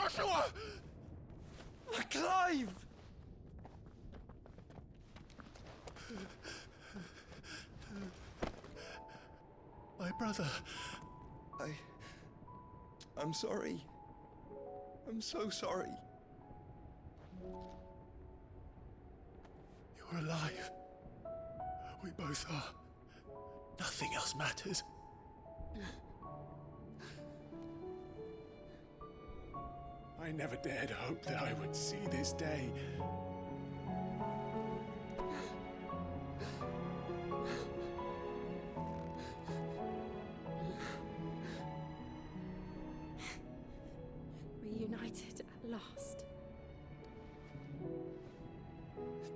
Joshua! Clive! My brother. I'm sorry. I'm so sorry. You're alive. We both are. Nothing else matters. I never dared hope that I would see this day. Reunited at last.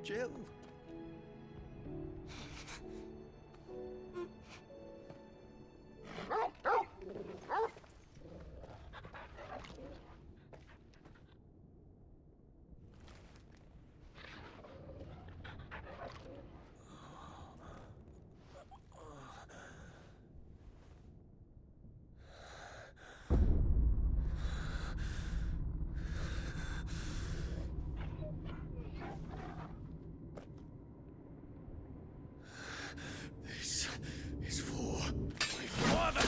Jill. This is for my father!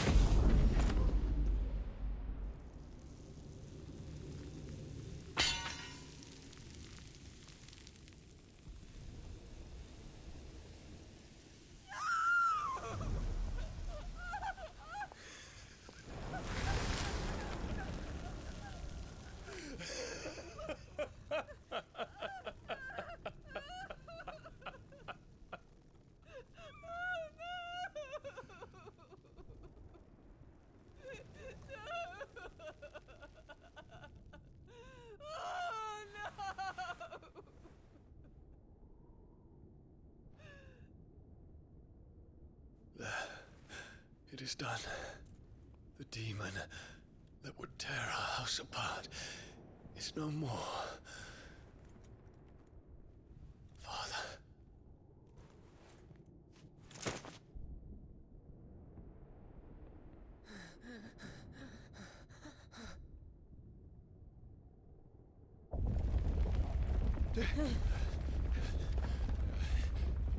It is done. The demon that would tear our house apart is no more. Father.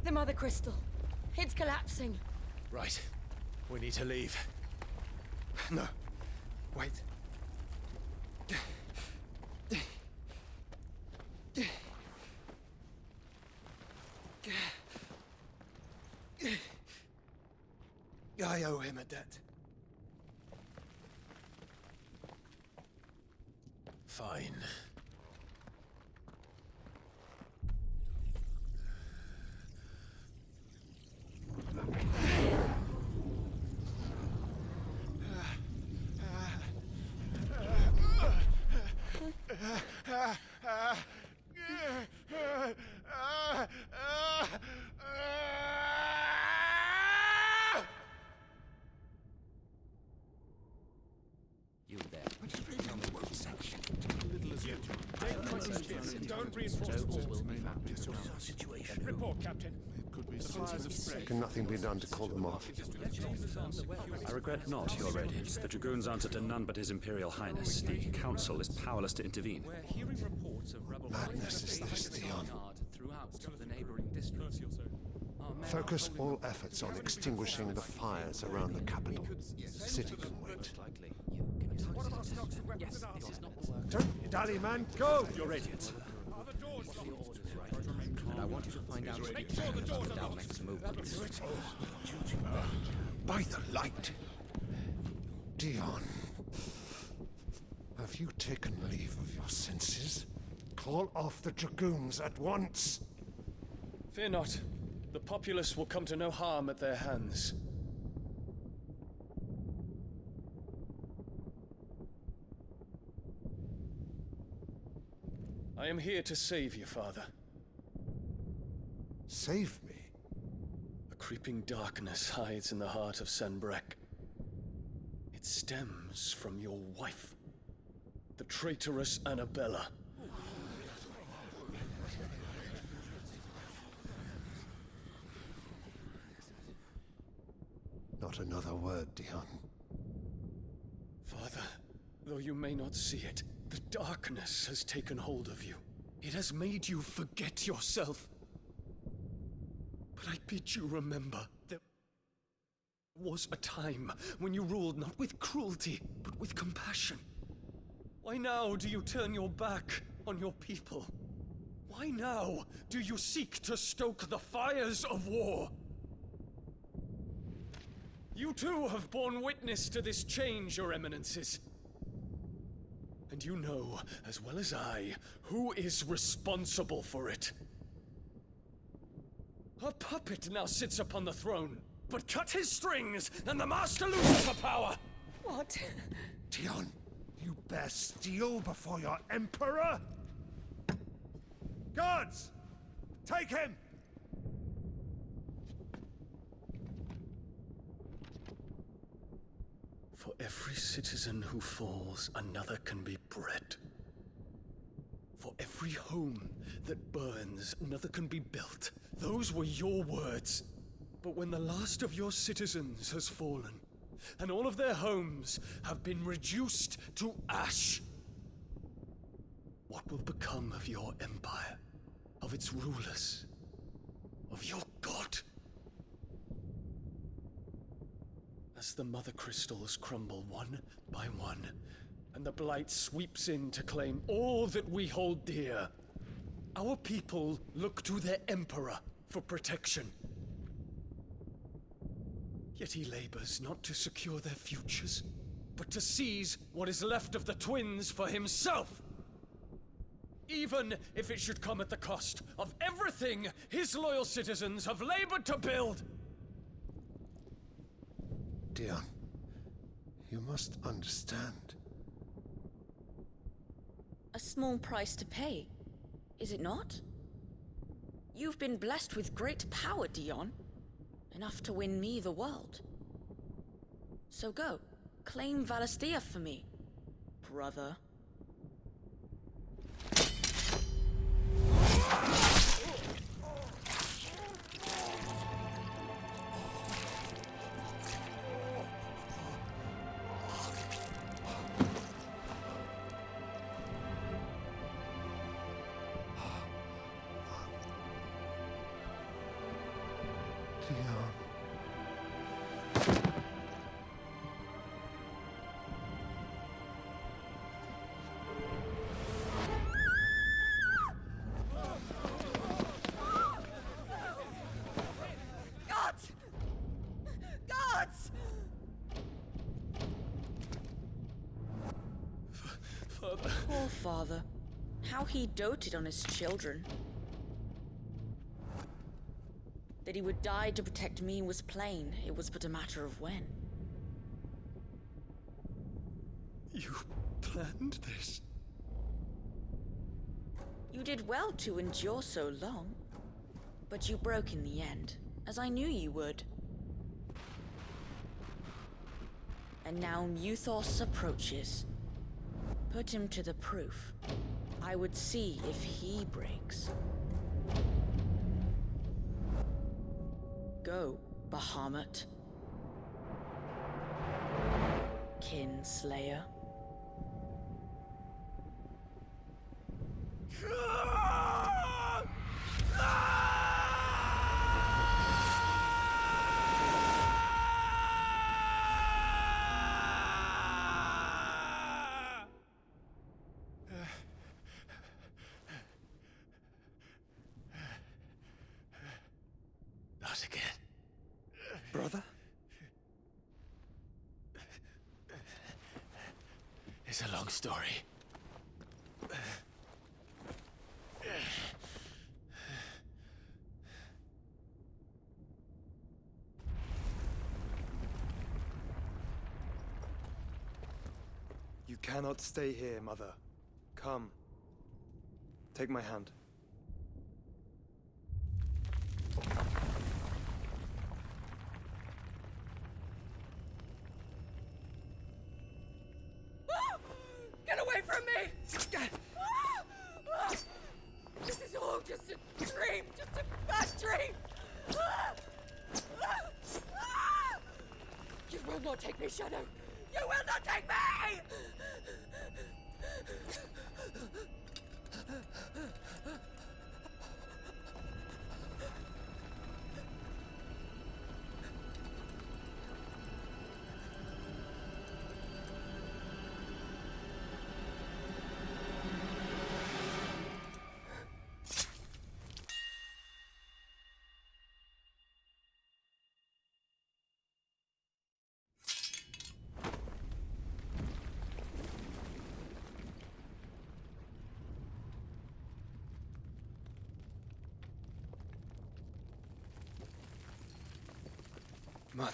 The Mother Crystal. It's collapsing. Right. We need to leave. No. Wait. I owe him a debt. Fine. You there. Tell me what section. Little as yet. Don't reinforce will be found. Situation. Report, Captain. It could be the fires have spread. Can nothing be done to call them off? I regret not, Your Radiance. The Dragoons answer to none but His Imperial Highness. The Council is powerless to intervene. We're hearing reports of rebel Madness is this, Theon. throughout the neighboring districts. Focus all efforts on extinguishing the fires around the capital. City can wait. Don't dally, man. Go! Your Radiance. And I want you to find out about Dalmec's movements. By the light! Dion, have you taken leave of your senses? Call off the Dragoons at once! Fear not. The populace will come to no harm at their hands. I am here to save you, Father. Save me? A creeping darkness hides in the heart of Sanbrek. It stems from your wife, the traitorous Annabella. Not another word, Dion. Father, Though you may not see it, the darkness has taken hold of you. It has made you forget yourself. But I bid you remember, there was a time when you ruled not with cruelty, but with compassion. Why now do you turn your back on your people? Why now do you seek to stoke the fires of war? You too have borne witness to this change, Your Eminences. And you know, as well as I, who is responsible for it. A puppet now sits upon the throne, but cut his strings, and the master loses the power! What? Dion, you bear steel before your emperor? Guards! Take him! For every citizen who falls, another can be bred. For every home that burns, another can be built. Those were your words. But when the last of your citizens has fallen, and all of their homes have been reduced to ash, what will become of your empire, of its rulers, of your god? As the mother crystals crumble one by one, and the blight sweeps in to claim all that we hold dear, our people look to their emperor for protection. Yet he labors not to secure their futures, but to seize what is left of the twins for himself. Even if it should come at the cost of everything his loyal citizens have labored to build. Dion, you must understand. A small price to pay, is it not? You've been blessed with great power, Dion. Enough to win me the world. So go, claim Valisthea for me, brother. Dion. Gods! Gods! Father. Poor father. How he doted on his children. That he would die to protect me was plain. It was but a matter of when. You planned this? You did well to endure so long. But you broke in the end, as I knew you would. And now Muthos approaches. Put him to the proof. I would see if he breaks. Go, Bahamut. Kinslayer. Not again. Brother? It's a long story. You cannot stay here, Mother. Come. Take my hand. Get away from me! This is all just a dream, just a bad dream! You will not take me, Shadow! You will not take me! Mother.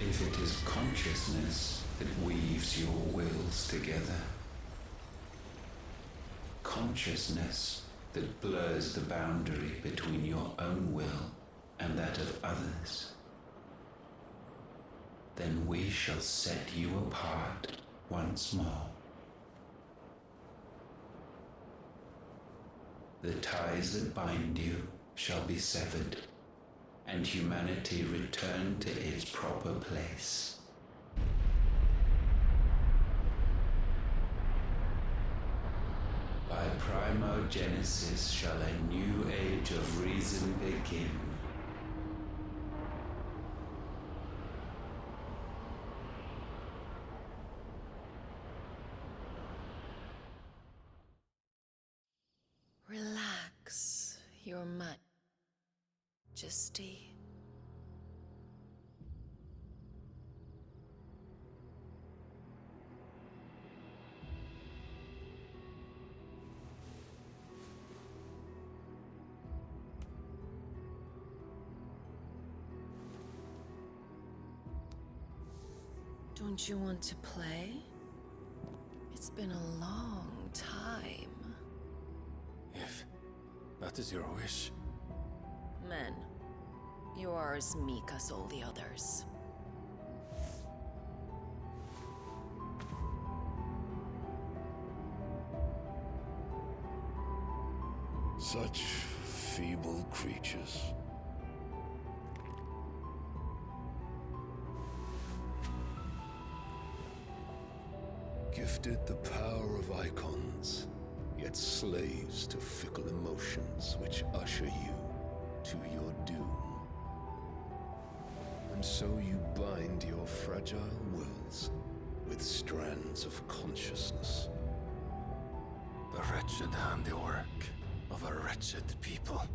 If it is consciousness that weaves your wills together, consciousness that blurs the boundary between your own will and that of others, then we shall set you apart once more. The ties that bind you shall be severed, and humanity return to its proper place. By primogenesis shall a new age of reason begin. Relax, Your Majesty. Don't you want to play? It's been a long time. If that is your wish. Men, you are as meek as all the others. Such feeble creatures. Gifted the power of icons, yet slaves to fickle emotions which usher you to your doom. And so you bind your fragile wills with strands of consciousness. The wretched handiwork of a wretched people.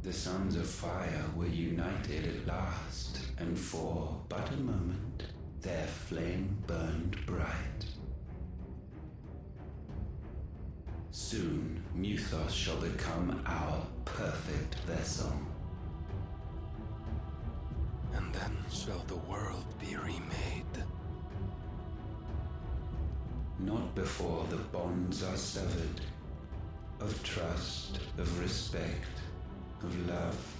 The sons of fire were united at last, and for but a moment their flame burned bright. Soon Muthos shall become our perfect vessel. And then shall the world be remade. Not before the bonds are severed, of trust, of respect, of love.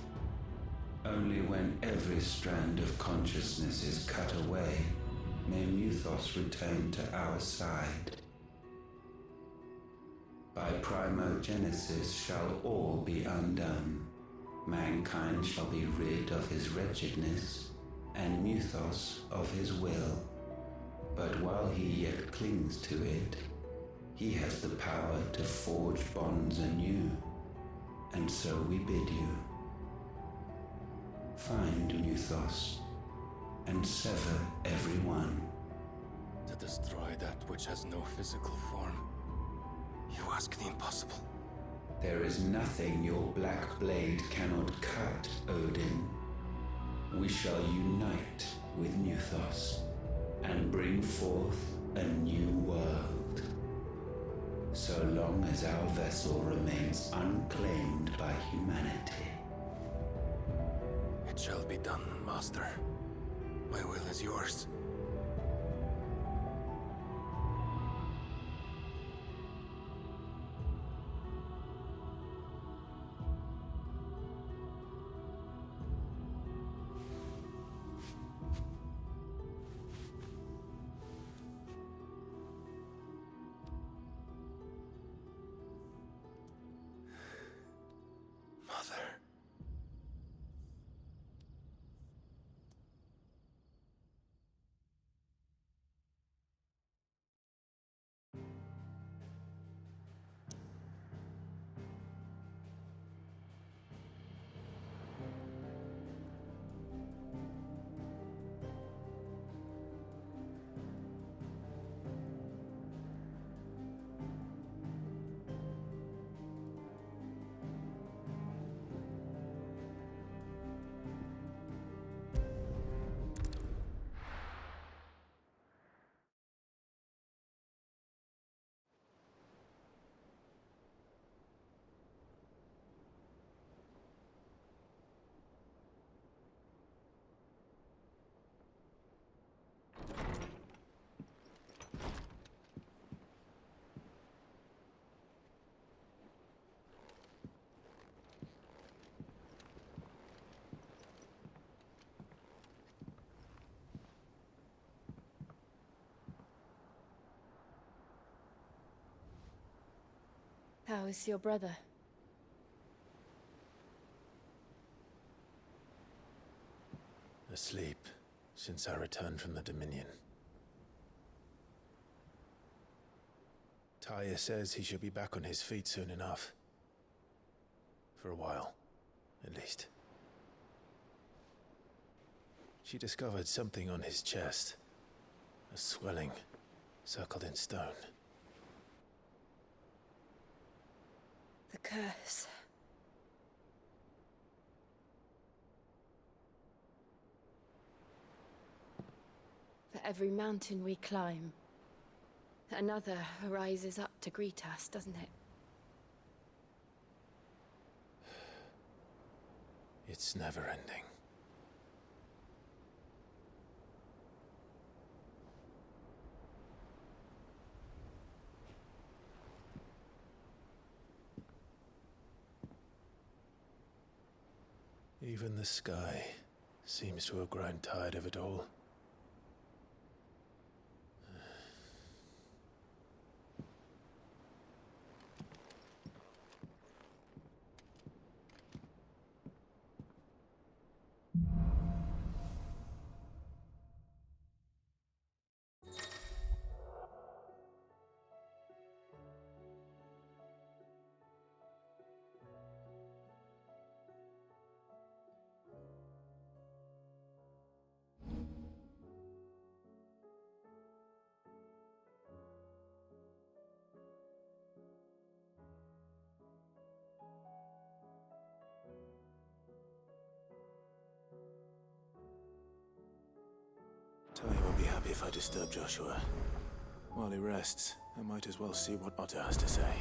Only when every strand of consciousness is cut away, may Muthos return to our side. By primogenesis shall all be undone. Mankind shall be rid of his wretchedness, and Muthos of his will. But while he yet clings to it, he has the power to forge bonds anew, and so we bid you. Find Muthos, and sever every one. To destroy that which has no physical form. You ask the impossible. There is nothing your black blade cannot cut, Odin. We shall unite with Muthos, and bring forth a new world. So long as our vessel remains unclaimed by humanity. It shall be done, Master. My will is yours. Mother. How is your brother? Asleep since I returned from the Dominion. Taya says he should be back on his feet soon enough. For a while, at least. She discovered something on his chest. A swelling, circled in stone. The curse. For every mountain we climb, another rises up to greet us, doesn't it? It's never ending. Even the sky seems to have grown tired of it all. Tony won't be happy if I disturb Joshua. While he rests, I might as well see what Otto has to say.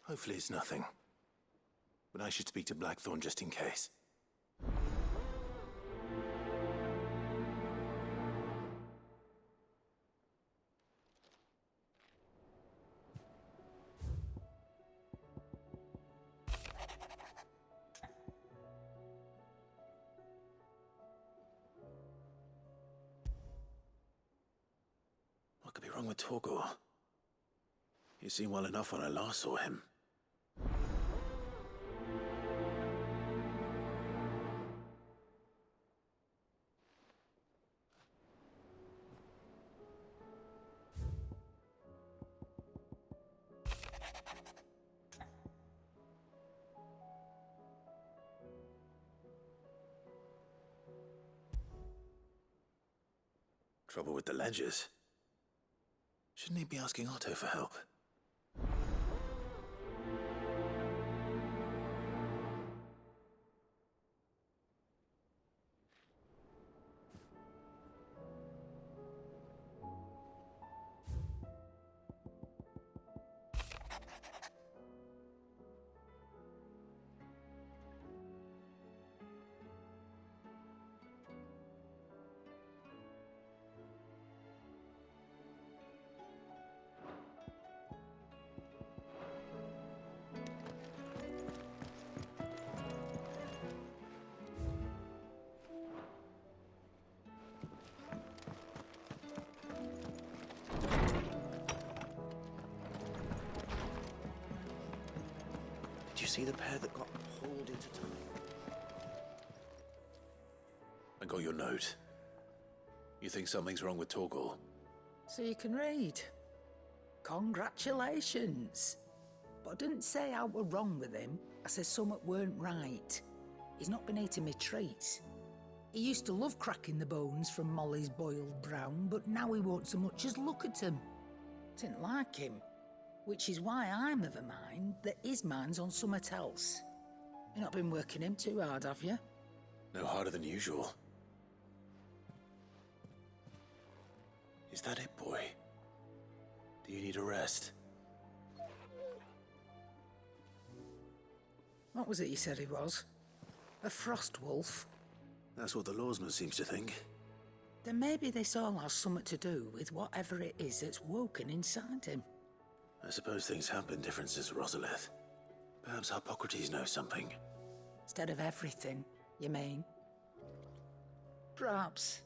Hopefully it's nothing. But I should speak to Blackthorn just in case. What could be wrong with Torgor? He seemed well enough when I last saw him. Trouble with the ledgers. Shouldn't he be asking Otto for help? see the pair that got hauled into time? I got your note. You think something's wrong with Torgal? So you can read. Congratulations. But I didn't say I were wrong with him. I said something weren't right. He's not been eating me treats. He used to love cracking the bones from Molly's boiled brown, but now he won't so much as look at them. Didn't like him. Which is why I'm of a mind that his mind's on something else. You've not been working him too hard, have you? No harder than usual. Is that it, boy? Do you need a rest? What was it you said he was? A frost wolf? That's what the lawsman seems to think. Then maybe this all has something to do with whatever it is that's woken inside him. I suppose things have been different since Rosalith. Perhaps Hippocrates knows something. Instead of everything, you mean? Perhaps.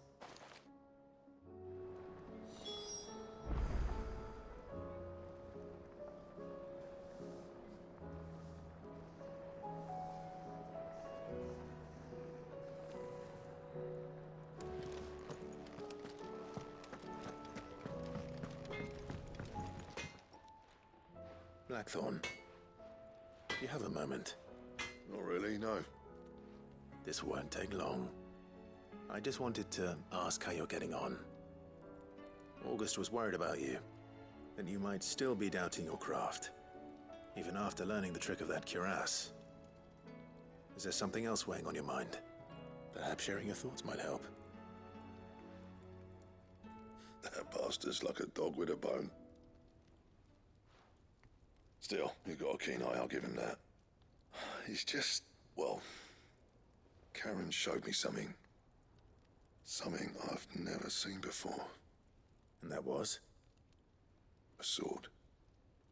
Blackthorn, do you have a moment? Not really, no. This won't take long. I just wanted to ask how you're getting on. August was worried about you, that you might still be doubting your craft, even after learning the trick of that cuirass. Is there something else weighing on your mind? Perhaps sharing your thoughts might help. That bastard's like a dog with a bone. Still, he's got a keen eye, I'll give him that. He's just, well, Karen showed me something. Something I've never seen before. And that was? A sword.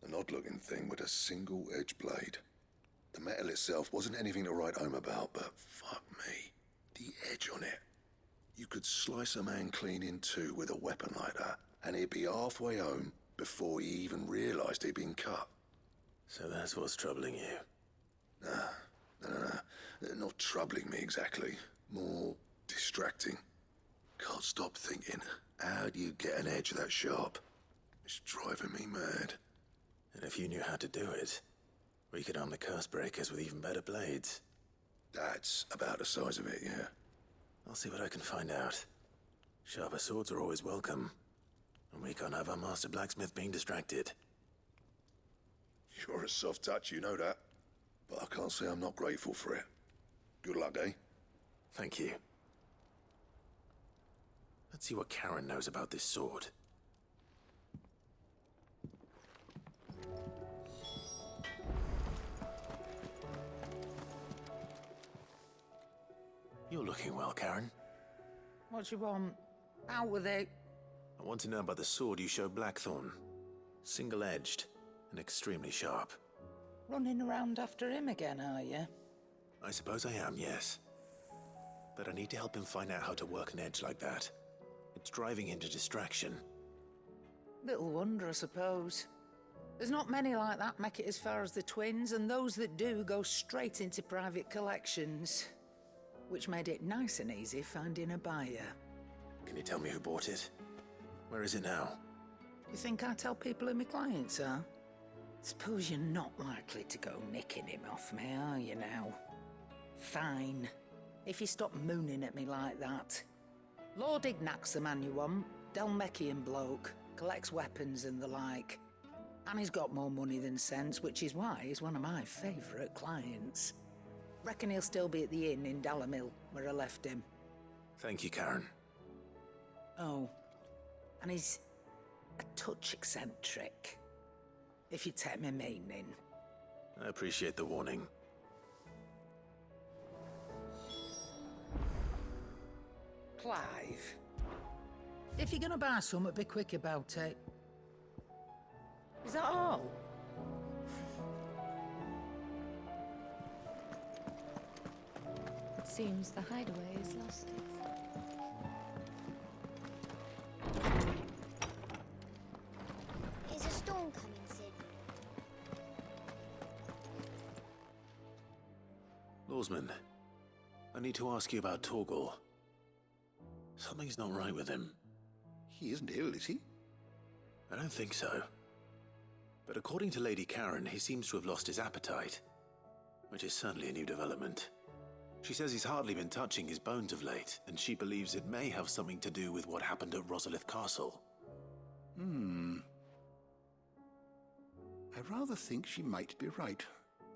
An odd-looking thing with a single-edged blade. The metal itself wasn't anything to write home about, but fuck me, the edge on it. You could slice a man clean in two with a weapon like that, and he'd be halfway home before he even realised he'd been cut. So that's what's troubling you? No. Not troubling me exactly. More distracting. Can't stop thinking, how do you get an edge that sharp? It's driving me mad. And if you knew how to do it, we could arm the curse breakers with even better blades. That's about the size of it, yeah. I'll see what I can find out. Sharper swords are always welcome. And we can't have our master blacksmith being distracted. You're a soft touch, you know that. But I can't say I'm not grateful for it. Good luck, eh? Thank you. Let's see what Karen knows about this sword. You're looking well, Karen. What you want? Out with it. I want to know about the sword you showed Blackthorn. Single-edged and extremely sharp. Running around after him again, are you? I suppose I am, yes. But I need to help him find out how to work an edge like that. It's driving him to distraction. Little wonder, I suppose. There's not many like that make it as far as the twins, and those that do go straight into private collections. Which made it nice and easy finding a buyer. Can you tell me who bought it? Where is it now? You think I tell people who my clients are? Suppose you're not likely to go nicking him off me, are you now? Fine. If you stop mooning at me like that. Lord Ignac's the man you want. Delmechian bloke. Collects weapons and the like. And he's got more money than sense, which is why he's one of my favourite clients. Reckon he'll still be at the inn in Dalamil, where I left him. Thank you, Karen. Oh, and he's a touch eccentric, if you take my meaning. I appreciate the warning. Clive, if you're gonna buy something, be quick about it. Is that all? It seems the hideaway is lost. Is a storm coming soon? Lawsman, I need to ask you about Torgal. Something's not right with him. He isn't ill, is he? I don't think so. But according to Lady Karen, he seems to have lost his appetite, which is certainly a new development. She says he's hardly been touching his bones of late, and she believes it may have something to do with what happened at Rosalith Castle. I rather think she might be right,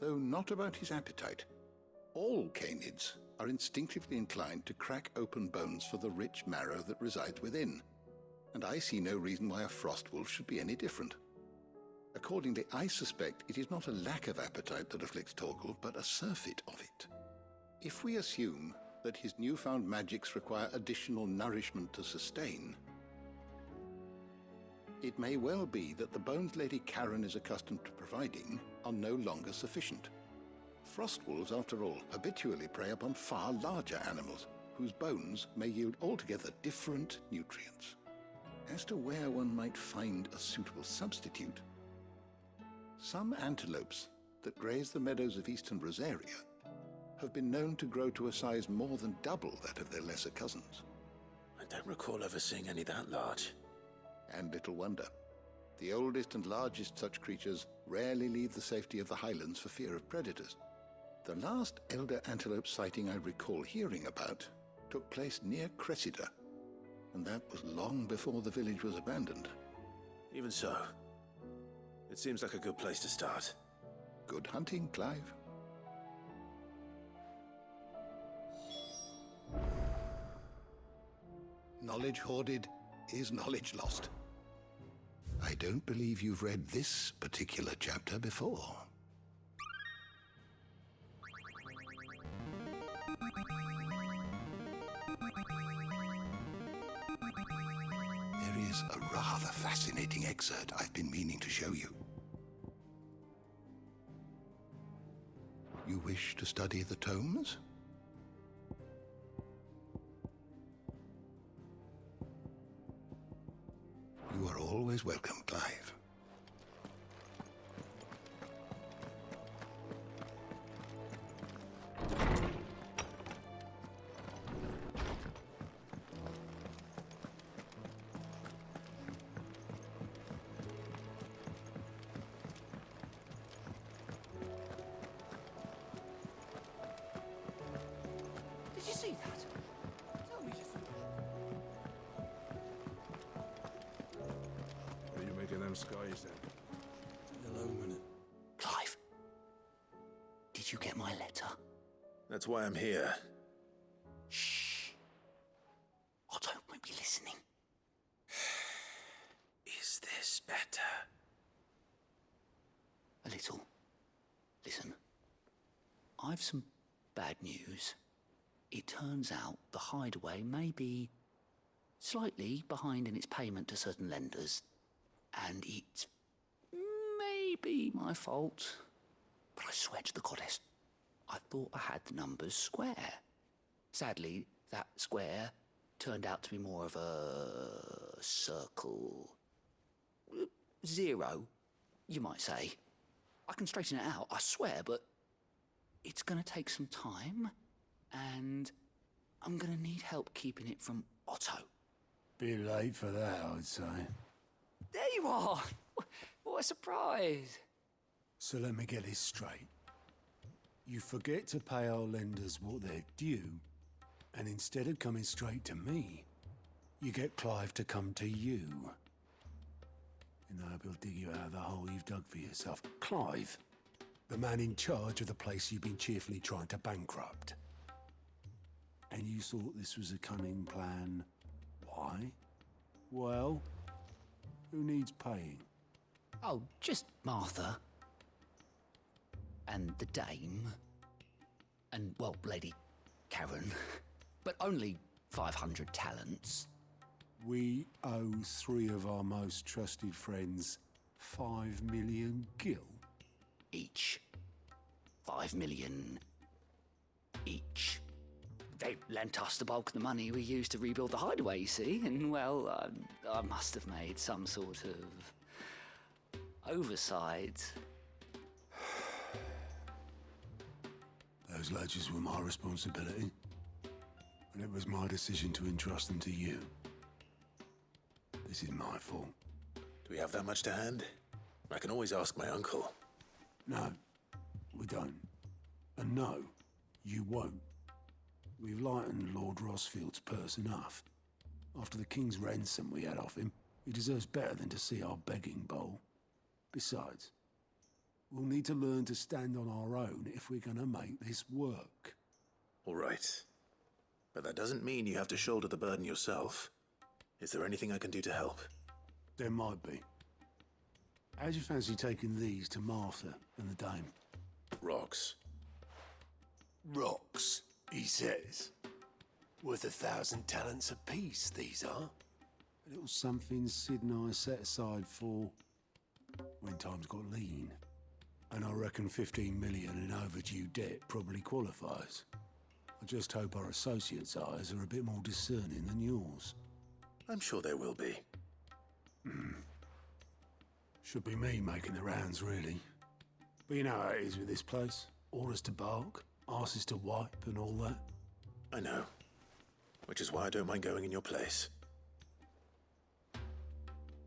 though not about his appetite. All canids are instinctively inclined to crack open bones for the rich marrow that resides within, and I see no reason why a frost wolf should be any different. Accordingly, I suspect it is not a lack of appetite that afflicts Torgal, but a surfeit of it. If we assume that his newfound magics require additional nourishment to sustain, it may well be that the bones Lady Karen is accustomed to providing are no longer sufficient. Frost wolves, after all, habitually prey upon far larger animals, whose bones may yield altogether different nutrients. As to where one might find a suitable substitute, some antelopes that graze the meadows of eastern Rosaria have been known to grow to a size more than double that of their lesser cousins. I don't recall ever seeing any that large. And little wonder. The oldest and largest such creatures rarely leave the safety of the highlands for fear of predators. The last elder antelope sighting I recall hearing about took place near Cressida, and that was long before the village was abandoned. Even so, it seems like a good place to start. Good hunting, Clive. Knowledge hoarded is knowledge lost. I don't believe you've read this particular chapter before. There is a rather fascinating excerpt I've been meaning to show you. You wish to study the tomes? You are always welcome, Clive. Did you see that? Tell me you saw that. What are you making them skies then? Hello, minute. Clive, did you get my letter? That's why I'm here. Shh. Otto might be listening. Is this better? A little. Listen, I've some bad news. It turns out the hideaway may be slightly behind in its payment to certain lenders, and it may be my fault. But I swear to the goddess, I thought I had the numbers square. Sadly, that square turned out to be more of a circle. 0, you might say. I can straighten it out, I swear, but it's going to take some time, and I'm going to need help keeping it from Otto. Bit late for that, I'd say. There you are! What a surprise! So let me get this straight. You forget to pay our lenders what they're due, and instead of coming straight to me, you get Clive to come to you. And I will dig you out of the hole you've dug for yourself. Clive, the man in charge of the place you've been cheerfully trying to bankrupt. And you thought this was a cunning plan. Why? Well, who needs paying? Oh, just Martha. And the dame. And, well, Lady Karen. But only 500 talents. We owe 3 of our most trusted friends 5 million gil. Each. 5 million each. They lent us the bulk of the money we used to rebuild the hideaway, you see, and, well, I must have made some sort of oversight. Those ledgers were my responsibility, and it was my decision to entrust them to you. This is my fault. Do we have that much to hand? I can always ask my uncle. No, we don't. And no, you won't. We've lightened Lord Rosfield's purse enough. After the king's ransom we had off him, he deserves better than to see our begging bowl. Besides, we'll need to learn to stand on our own if we're gonna make this work. All right. But that doesn't mean you have to shoulder the burden yourself. Is there anything I can do to help? There might be. How'd you fancy taking these to Martha and the dame? Rocks. Rocks, he says. Worth 1,000 talents apiece, these are. A little something Sid and I set aside for when times got lean. And I reckon 15 million in overdue debt probably qualifies. I just hope our associates' eyes are a bit more discerning than yours. I'm sure there will be. Should be me making the rounds, really. But you know how it is with this place. Orders to bark, arses to wipe, and all that. I know. Which is why I don't mind going in your place.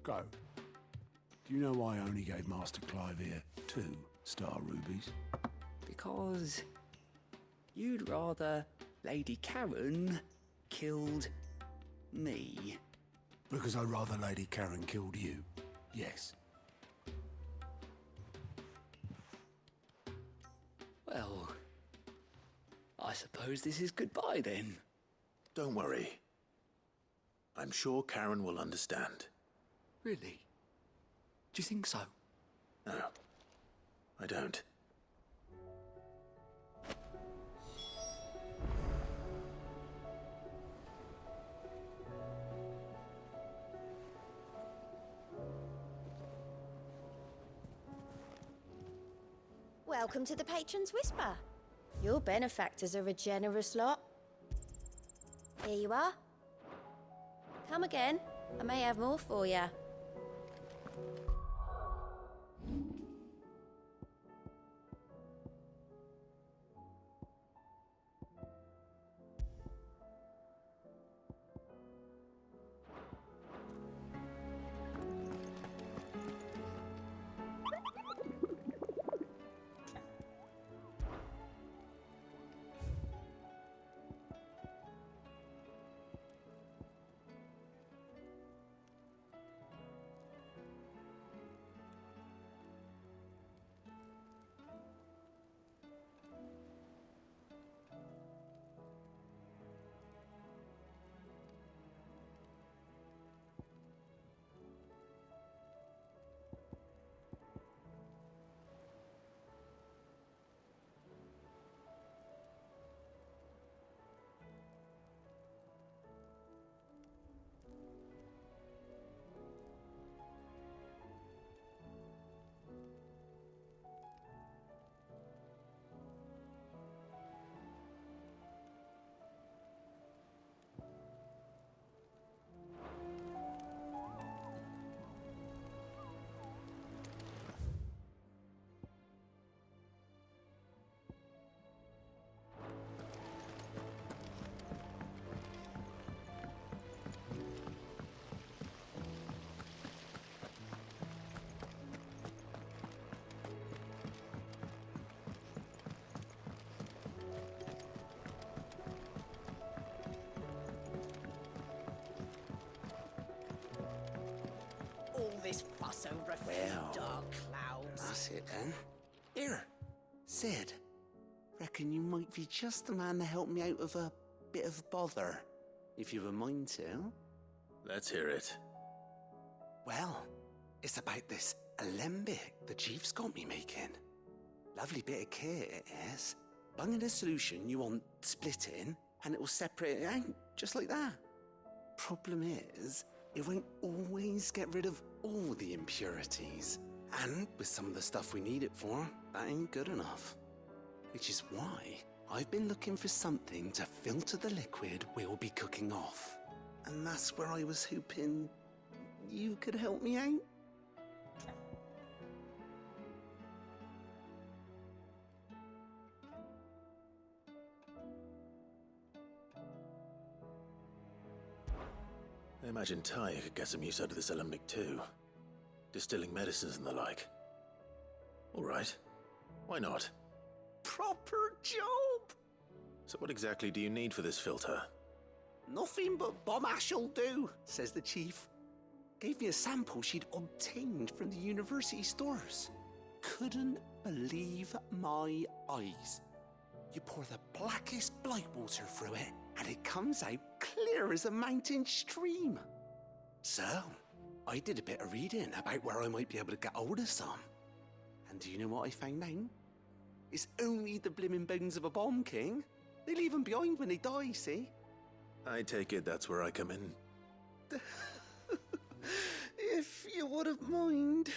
Go. Do you know why I only gave Master Clive here 2 star rubies? Because you'd rather Lady Karen killed me. Because I'd rather Lady Karen killed you. Yes. Well, I suppose this is goodbye then. Don't worry. I'm sure Karen will understand. Really? Do you think so? No, I don't. Welcome to the Patron's Whisper. Your benefactors are a generous lot. Here you are. Come again. I may have more for you. This fuss over a few dark clouds. That's it then. Here, Sid. Reckon you might be just the man to help me out of a bit of bother, if you've a mind to. Let's hear it. Well, it's about this alembic the chief's got me making. Lovely bit of kit it is. Bung in a solution you want splitting, and it will separate it out, just like that. Problem is, it won't always get rid of all the impurities. And with some of the stuff we need it for, that ain't good enough. Which is why I've been looking for something to filter the liquid we'll be cooking off. And that's where I was hoping you could help me out. I imagine Tyre could get some use out of this alembic too. Distilling medicines and the like. All right. Why not? Proper job! So what exactly do you need for this filter? Nothing but bomb ash'll do, says the chief. Gave me a sample she'd obtained from the university stores. Couldn't believe my eyes. You pour the blackest blight water through it, and it comes out clear as a mountain stream. So, I did a bit of reading about where I might be able to get hold of some. And do you know what I found out? It's only the blimmin' bones of a bomb king. They leave them behind when they die, see? I take it that's where I come in. If you wouldn't mind.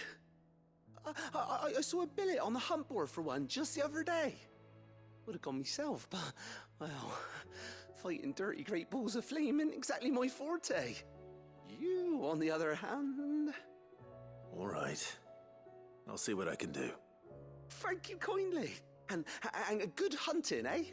I saw a billet on the hunt board for one just the other day. Would have gone myself, but, well, fighting dirty great balls of flame isn't exactly my forte. You, on the other hand... All right. I'll see what I can do. Thank you kindly. And a good hunting, eh?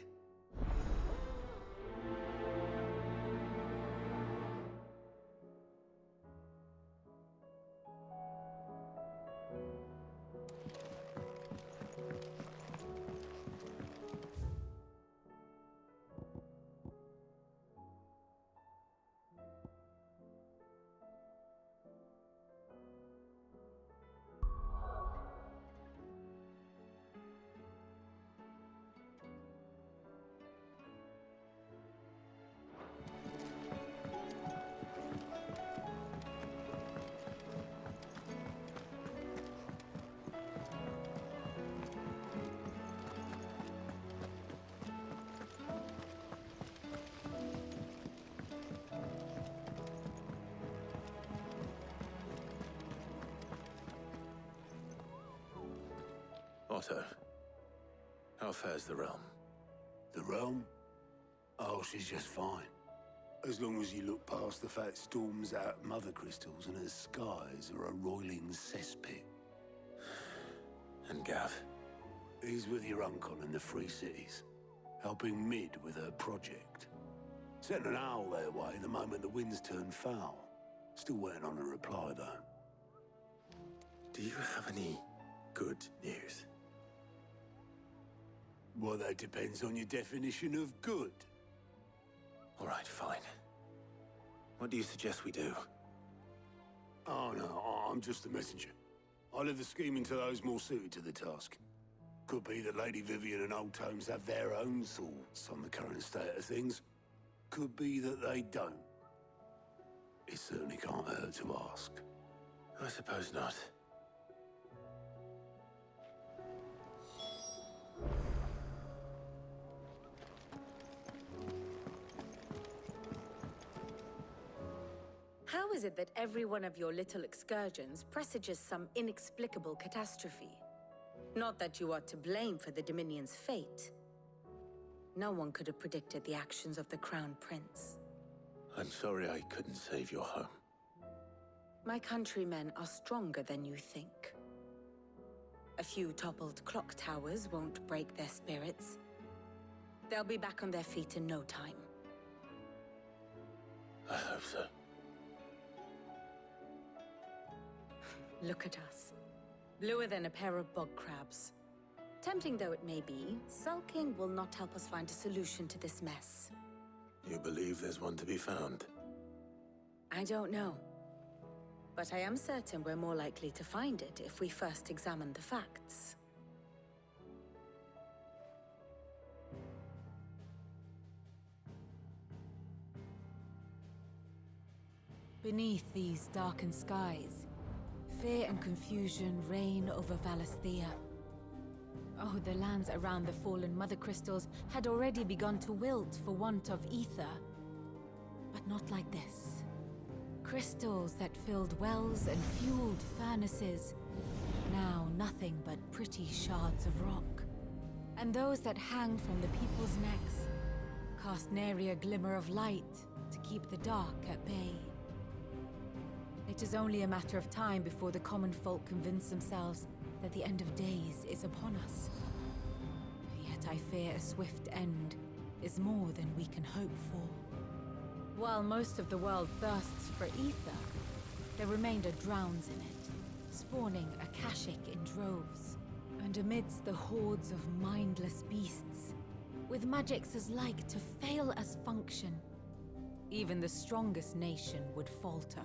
Otto, how fares the realm? The realm? Oh, she's just fine. As long as you look past the fat storms out mother crystals and her skies are a roiling cesspit. And Gav? He's with your uncle in the Free Cities, helping Mid with her project. Sent an owl their way the moment the winds turned foul. Still waiting on a reply, though. Do you have any good news? Well, that depends on your definition of good. All right, fine. What do you suggest we do? Oh, no, I'm just the messenger. I leave the scheming to those more suited to the task. Could be that Lady Vivian and Old Tomes have their own thoughts on the current state of things. Could be that they don't. It certainly can't hurt to ask. I suppose not. How is it that every one of your little excursions presages some inexplicable catastrophe? Not that you are to blame for the Dominion's fate. No one could have predicted the actions of the Crown Prince. I'm sorry I couldn't save your home. My countrymen are stronger than you think. A few toppled clock towers won't break their spirits. They'll be back on their feet in no time. I hope so. Look at us. Bluer than a pair of bog crabs. Tempting though it may be, sulking will not help us find a solution to this mess. You believe there's one to be found? I don't know. But I am certain we're more likely to find it if we first examine the facts. Beneath these darkened skies, fear and confusion reign over Valisthea. Oh, the lands around the fallen mother crystals had already begun to wilt for want of ether. But not like this. Crystals that filled wells and fueled furnaces. Now nothing but pretty shards of rock. And those that hang from the people's necks cast nary a glimmer of light to keep the dark at bay. It is only a matter of time before the common folk convince themselves that the end of days is upon us. Yet I fear a swift end is more than we can hope for. While most of the world thirsts for ether, the remainder drowns in it, spawning Akashic in droves. And amidst the hordes of mindless beasts, with magics as like to fail as function, even the strongest nation would falter.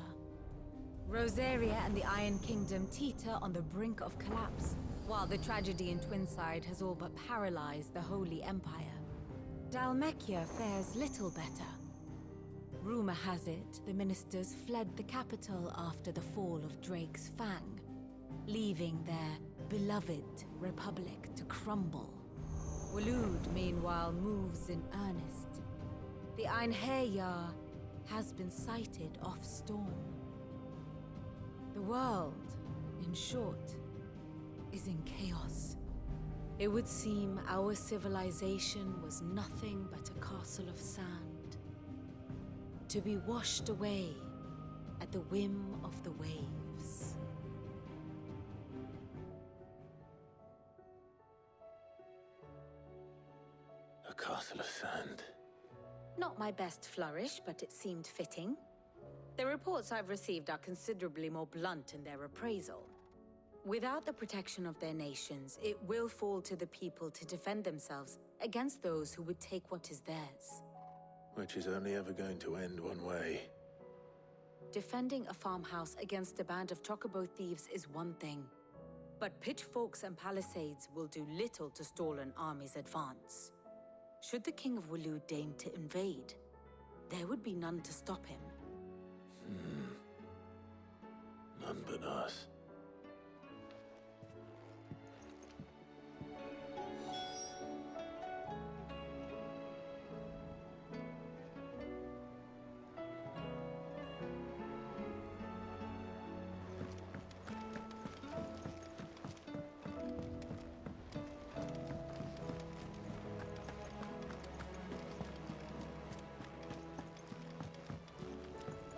Rosaria and the Iron Kingdom teeter on the brink of collapse, while the tragedy in Twinside has all but paralyzed the Holy Empire. Dalmekia fares little better. Rumor has it the ministers fled the capital after the fall of Drake's Fang, leaving their beloved republic to crumble. Waloed, meanwhile, moves in earnest. The Einherjar has been sighted off Storm. The world, in short, is in chaos. It would seem our civilization was nothing but a castle of sand, to be washed away at the whim of the waves. A castle of sand. Not my best flourish, but it seemed fitting. The reports I've received are considerably more blunt in their appraisal. Without the protection of their nations, it will fall to the people to defend themselves against those who would take what is theirs. Which is only ever going to end one way. Defending a farmhouse against a band of chocobo thieves is one thing, but pitchforks and palisades will do little to stall an army's advance. Should the King of Waloed deign to invade, there would be none to stop him. None but us.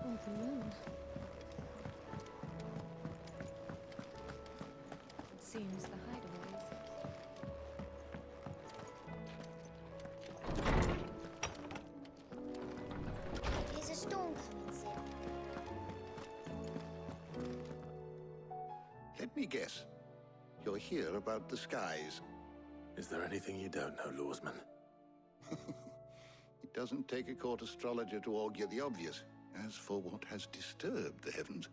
Oh, the moon. It seems the hideaways. There's a storm coming, Sim. Let me guess. You're here about the skies. Is there anything you don't know, Lawsman? It doesn't take a court astrologer to augur the obvious. As for what has disturbed the heavens,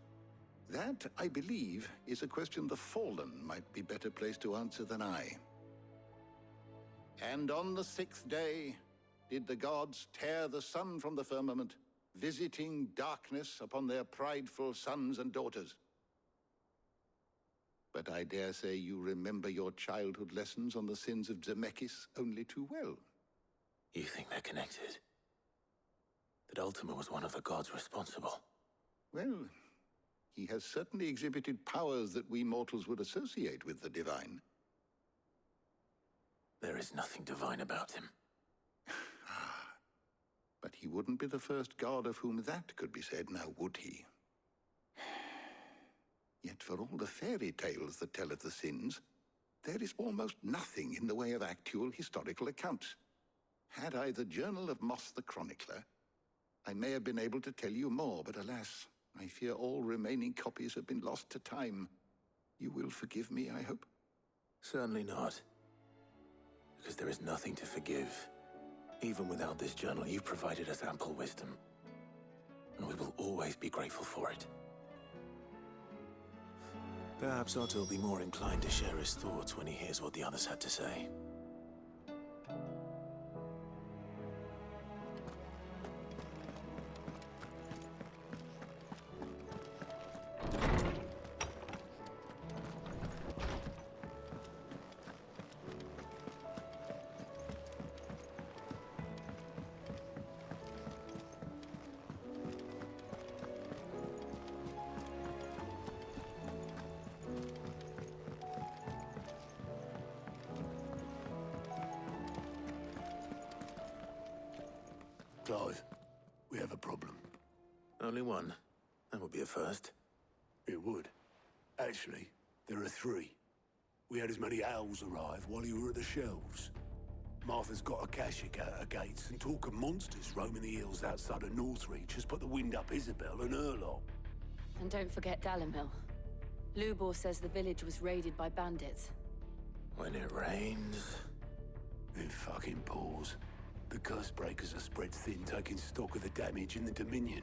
that, I believe, is a question the Fallen might be better placed to answer than I. And on the 6th day did the gods tear the sun from the firmament, visiting darkness upon their prideful sons and daughters. But I dare say you remember your childhood lessons on the sins of Zemeckis only too well. You think they're connected? That Ultima was one of the gods responsible? Well, he has certainly exhibited powers that we mortals would associate with the divine. There is nothing divine about him. But he wouldn't be the first god of whom that could be said, now would he? Yet for all the fairy tales that tell of the sins, there is almost nothing in the way of actual historical accounts. Had I the Journal of Moss the Chronicler, I may have been able to tell you more, but alas, I fear all remaining copies have been lost to time. You will forgive me, I hope? Certainly not. Because there is nothing to forgive. Even without this journal, you've provided us ample wisdom. And we will always be grateful for it. Perhaps Otto will be more inclined to share his thoughts when he hears what the others had to say. Clive, we have a problem. Only one. That would be a first. It would. Actually, there are 3. We had as many owls arrive while you were at the shelves. Martha's got Akashic at her gates, and talk of monsters roaming the hills outside of Northreach has put the wind up Isabel and her lot. And don't forget Dalimil. Lubor says the village was raided by bandits. When it rains... It fucking pours. The curse breakers are spread thin, taking stock of the damage in the Dominion.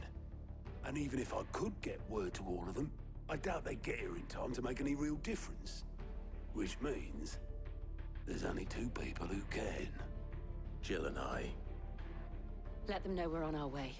And even if I could get word to all of them, I doubt they get here in time to make any real difference. Which means there's only 2 people who can. Jill and I. Let them know we're on our way.